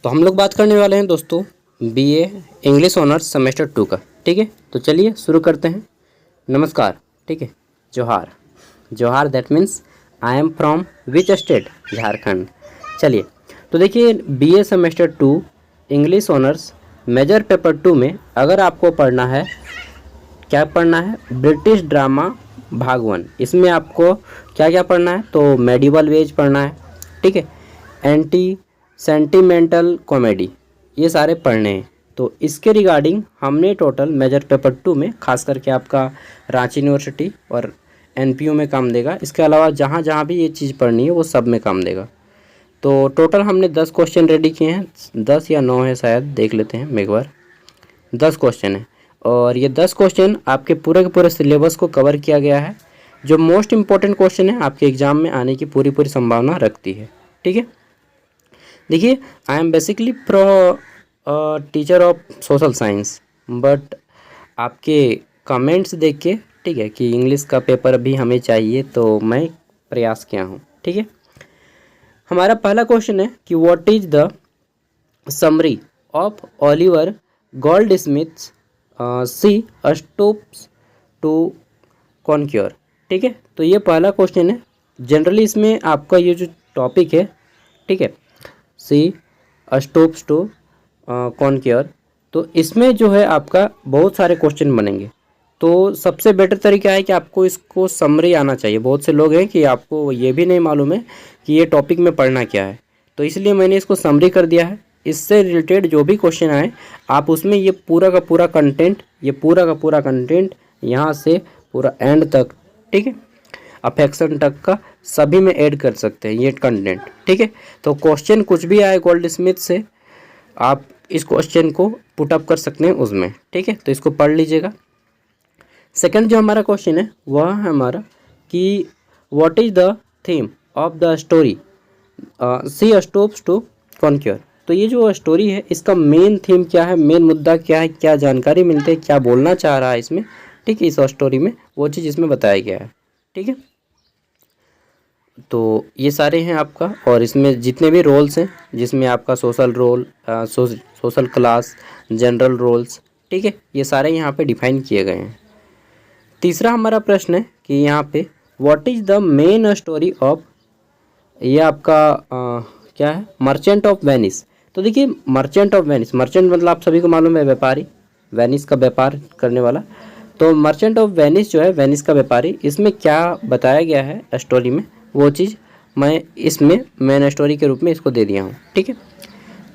तो हम लोग बात करने वाले हैं दोस्तों बीए इंग्लिश ऑनर्स सेमेस्टर 2 का। ठीक है, तो चलिए शुरू करते हैं। नमस्कार। ठीक है, जोहार। जोहार that means I am from which state? Jharkhand. चलिए, तो देखिए BA semester 2 English honours major paper 2 में अगर आपको पढ़ना है, क्या पढ़ना है? ब्रिटिश ड्रामा भाग 1। इसमें आपको क्या क्या पढ़ना है? तो मेडिवल वेज पढ़ना है, ठीक है, एंटी सेंटिमेंटल कॉमेडी, ये सारे पढ़ने हैं। तो इसके रिगार्डिंग हमने टोटल मेजर पेपर 2 में खास करके आपका रांची यूनिवर्सिटी और एनपीयू में काम देगा। इसके अलावा जहाँ जहाँ भी ये चीज़ पढ़नी है वो सब में काम देगा। तो टोटल हमने 10 क्वेश्चन रेडी किए हैं, 10 या 9 है शायद, देख लेते हैं एक बार। 10 क्वेश्चन है और ये 10 क्वेश्चन आपके पूरे के पूरे सिलेबस को कवर किया गया है। जो मोस्ट इंपॉर्टेंट क्वेश्चन है आपके एग्ज़ाम में आने की पूरी पूरी संभावना रखती है। ठीक है, देखिए I am basically teacher of social science, but आपके कमेंट्स देख के, ठीक है, कि इंग्लिश का पेपर भी हमें चाहिए तो मैं प्रयास किया हूँ। ठीक है, हमारा पहला क्वेश्चन है कि what is the summary of Oliver Goldsmith's She stops to Conquer. ठीक है, तो ये पहला क्वेश्चन है। जनरली इसमें आपका ये जो टॉपिक है, ठीक है, सी स्टॉप्स टू कॉन्क्योर, तो इसमें जो है आपका बहुत सारे क्वेश्चन बनेंगे। तो सबसे बेटर तरीका है कि आपको इसको समरी आना चाहिए। बहुत से लोग हैं कि आपको ये भी नहीं मालूम है कि ये टॉपिक में पढ़ना क्या है, तो इसलिए मैंने इसको समरी कर दिया है। इससे रिलेटेड जो भी क्वेश्चन आए आप उसमें ये पूरा का पूरा कंटेंट, ये पूरा का पूरा कंटेंट यहाँ से पूरा एंड तक, ठीक है, अफेक्शन तक का सभी में ऐड कर सकते हैं ये कंटेंट। ठीक है, तो क्वेश्चन कुछ भी आए गोल्डस्मिथ से आप इस क्वेश्चन को पुट अप कर सकते हैं उसमें। ठीक है, तो इसको पढ़ लीजिएगा। सेकंड जो हमारा क्वेश्चन है वह है हमारा कि what is the theme of the story she stops to conquer. तो ये जो स्टोरी है इसका मेन थीम क्या है, मेन मुद्दा क्या है, क्या जानकारी मिलती है, क्या बोलना चाह रहा है इसमें, ठीक है, इस स्टोरी में वो चीज़ इसमें बताया गया है। ठीक है, तो ये सारे हैं आपका, और इसमें जितने भी रोल्स हैं जिसमें आपका social role, social class, general roles, ठीक है, ये सारे यहाँ पे डिफाइन किए गए हैं। तीसरा हमारा प्रश्न है कि यहाँ पे what is the main story of, ये आपका क्या है, मर्चेंट ऑफ वेनिस। तो देखिए मर्चेंट ऑफ वेनिस, मर्चेंट मतलब आप सभी को मालूम है व्यापारी, वेनिस का व्यापार करने वाला। तो मर्चेंट ऑफ वेनिस जो है, वेनिस का व्यापारी, इसमें क्या बताया गया है स्टोरी में, वो चीज़ मैं इसमें मेन स्टोरी के रूप में इसको दे दिया हूँ। ठीक है,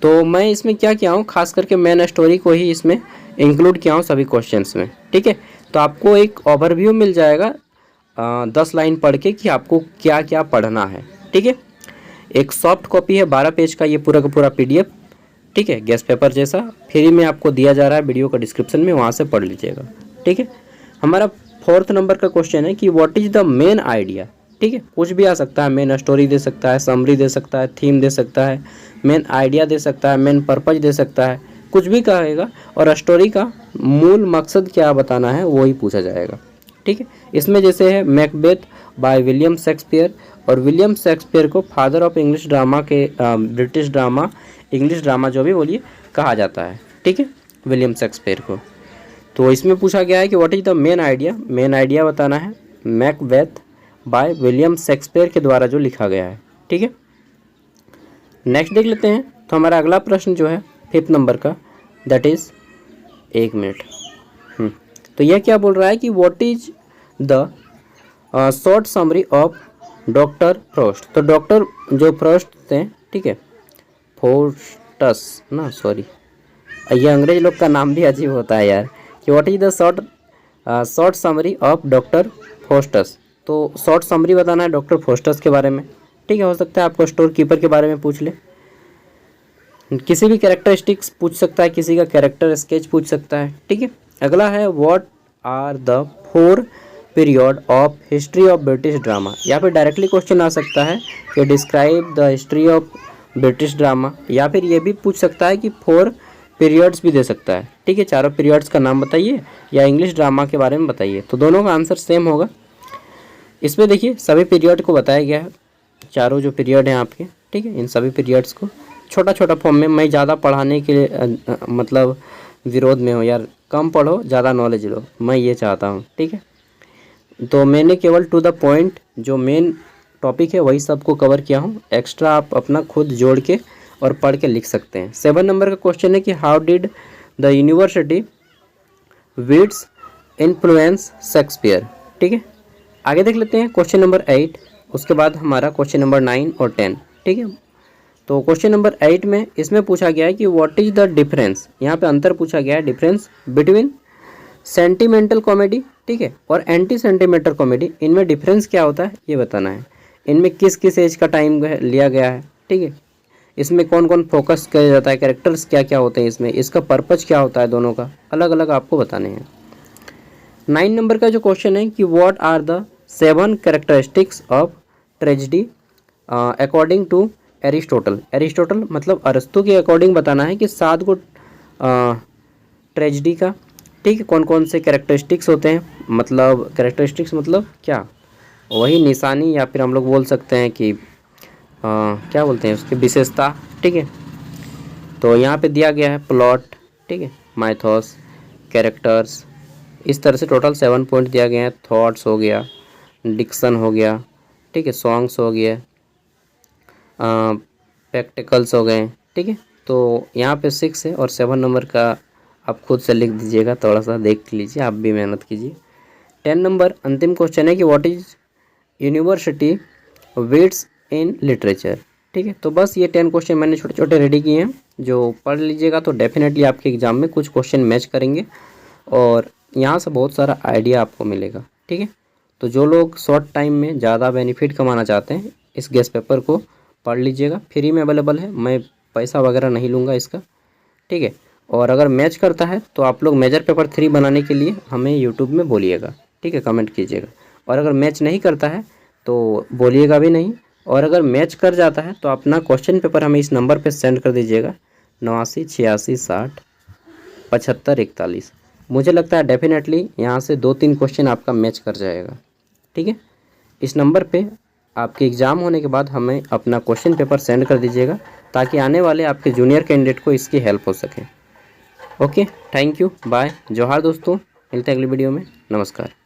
तो मैं इसमें क्या किया हूँ, खास करके मेन स्टोरी को ही इसमें इंक्लूड किया हूँ सभी क्वेश्चंस में। ठीक है, तो आपको एक ओवरव्यू मिल जाएगा 10 लाइन पढ़ के कि आपको क्या क्या पढ़ना है। ठीक है, एक सॉफ्ट कॉपी है 12 पेज का, ये पूरा का पूरा PDF, ठीक है, गेस्ट पेपर जैसा फ्री में आपको दिया जा रहा है वीडियो का डिस्क्रिप्शन में, वहाँ से पढ़ लीजिएगा। ठीक है, हमारा 4th नंबर का क्वेश्चन है कि what is the main idea. ठीक है, कुछ भी आ सकता है, मेन स्टोरी दे सकता है, समरी दे सकता है, थीम दे सकता है, मेन आइडिया दे सकता है, मेन पर्पज दे सकता है, कुछ भी कहेगा, और स्टोरी का मूल मकसद क्या बताना है वो ही पूछा जाएगा। ठीक है, इसमें जैसे है मैकबेथ बाय विलियम शेक्सपियर, और विलियम शेक्सपियर को फादर ऑफ इंग्लिश ड्रामा के ब्रिटिश ड्रामा, इंग्लिश ड्रामा जो भी बोलिए कहा जाता है। ठीक है, विलियम शेक्सपियर को। तो इसमें पूछा गया है कि what is the main idea, main idea बताना है मैकबेथ बाय विलियम शेक्सपियर के द्वारा जो लिखा गया है। ठीक है, नेक्स्ट देख लेते हैं। तो हमारा अगला प्रश्न जो है 5th नंबर का, दैट इज़, एक मिनट, तो यह क्या बोल रहा है कि what is the short summary of doctor Frost. तो डॉक्टर जो फ्रॉस्ट थे, ठीक है, फोस्टस ना, सॉरी, ये अंग्रेज लोग का नाम भी अजीब होता है यार, कि what is the short summary of doctor Faustus. तो शॉर्ट समरी बताना है डॉक्टर फोस्टस के बारे में। ठीक है, हो सकता है आपको स्टोर कीपर के बारे में पूछ ले, किसी भी कैरेक्टरिस्टिक्स पूछ सकता है, किसी का कैरेक्टर स्केच पूछ सकता है। ठीक है, अगला है what are the 4 period of history of British drama. यहाँ पे डायरेक्टली क्वेश्चन आ सकता है कि describe the history of British drama, या फिर ये भी पूछ सकता है कि 4 पीरियड्स भी दे सकता है। ठीक है, चारों पीरियड्स का नाम बताइए या इंग्लिश ड्रामा के बारे में बताइए, तो दोनों का आंसर सेम होगा। इसमें देखिए सभी पीरियड को बताया गया है, चारों जो पीरियड हैं आपके, ठीक है, इन सभी पीरियड्स को छोटा छोटा फॉर्म में, मैं ज़्यादा पढ़ाने के मतलब विरोध में हूँ यार, कम पढ़ो ज़्यादा नॉलेज लो, मैं ये चाहता हूँ, ठीक है। तो मैंने केवल टू द पॉइंट जो मेन टॉपिक है वही सबको कवर किया हूँ, एक्स्ट्रा आप अपना खुद जोड़ के और पढ़ के लिख सकते हैं। 7 नंबर का क्वेश्चन है कि how did the university weeds influence Shakespeare, ठीक है। आगे देख लेते हैं क्वेश्चन नंबर 8, उसके बाद हमारा क्वेश्चन नंबर 9 और 10, ठीक है। तो क्वेश्चन नंबर 8 में इसमें पूछा गया है कि व्हाट इज़ द डिफरेंस, यहाँ पे अंतर पूछा गया है, डिफरेंस बिटवीन सेंटिमेंटल कॉमेडी, ठीक है, और एंटी सेंटिमेंटल कॉमेडी, इनमें डिफरेंस क्या होता है ये बताना है। इनमें किस किस एज का टाइम लिया गया है, ठीक है, इसमें कौन कौन फोकस किया जाता है, कैरेक्टर्स क्या क्या होते हैं इसमें, इसका पर्पज क्या होता है, दोनों का अलग अलग आपको बताने हैं। 9 नंबर का जो क्वेश्चन है कि what are the 7 characteristics of tragedy according to Aristotle. Aristotle मतलब अरस्तु के अकॉर्डिंग बताना है कि 7 को ट्रेजेडी का, ठीक है, कौन कौन से कैरेक्टरिस्टिक्स होते हैं, मतलब कैरेक्टरिस्टिक्स मतलब क्या, वही निशानी या फिर हम लोग बोल सकते हैं कि क्या बोलते हैं उसकी विशेषता, ठीक है। तो यहाँ पे दिया गया है प्लॉट, ठीक है, माइथोस, कैरेक्टर्स, इस तरह से टोटल 7 पॉइंट दिया गया है। थॉट्स हो गया, डिक्शन हो गया, ठीक है, सॉन्ग्स हो गया, प्रैक्टिकल्स हो गए, ठीक है। तो यहाँ पे 6 है और 7 नंबर का आप खुद से लिख दीजिएगा, थोड़ा सा देख लीजिए, आप भी मेहनत कीजिए। 10 नंबर अंतिम क्वेश्चन है कि what is university wits in literature, ठीक है। तो बस ये 10 क्वेश्चन मैंने छोटे छोटे रेडी किए हैं, जो पढ़ लीजिएगा तो डेफिनेटली आपके एग्ज़ाम में कुछ क्वेश्चन मैच करेंगे और यहाँ से बहुत सारा आइडिया आपको मिलेगा, ठीक है। तो जो लोग शॉर्ट टाइम में ज़्यादा बेनिफिट कमाना चाहते हैं, इस गेस्ट पेपर को पढ़ लीजिएगा, फ्री में अवेलेबल है, मैं पैसा वगैरह नहीं लूँगा इसका, ठीक है। और अगर मैच करता है तो आप लोग मेजर पेपर 3 बनाने के लिए हमें यूट्यूब में बोलिएगा, ठीक है, कमेंट कीजिएगा। और अगर मैच नहीं करता है तो बोलिएगा भी नहीं, और अगर मैच कर जाता है तो अपना क्वेश्चन पेपर हमें इस नंबर पे सेंड कर दीजिएगा 89 86 60 75 41। मुझे लगता है डेफिनेटली यहाँ से 2-3 क्वेश्चन आपका मैच कर जाएगा, ठीक है। इस नंबर पे आपके एग्ज़ाम होने के बाद हमें अपना क्वेश्चन पेपर सेंड कर दीजिएगा ताकि आने वाले आपके जूनियर कैंडिडेट को इसकी हेल्प हो सके। ओके, थैंक यू, बाय, जोहार दोस्तों, मिलते हैं अगली वीडियो में, नमस्कार।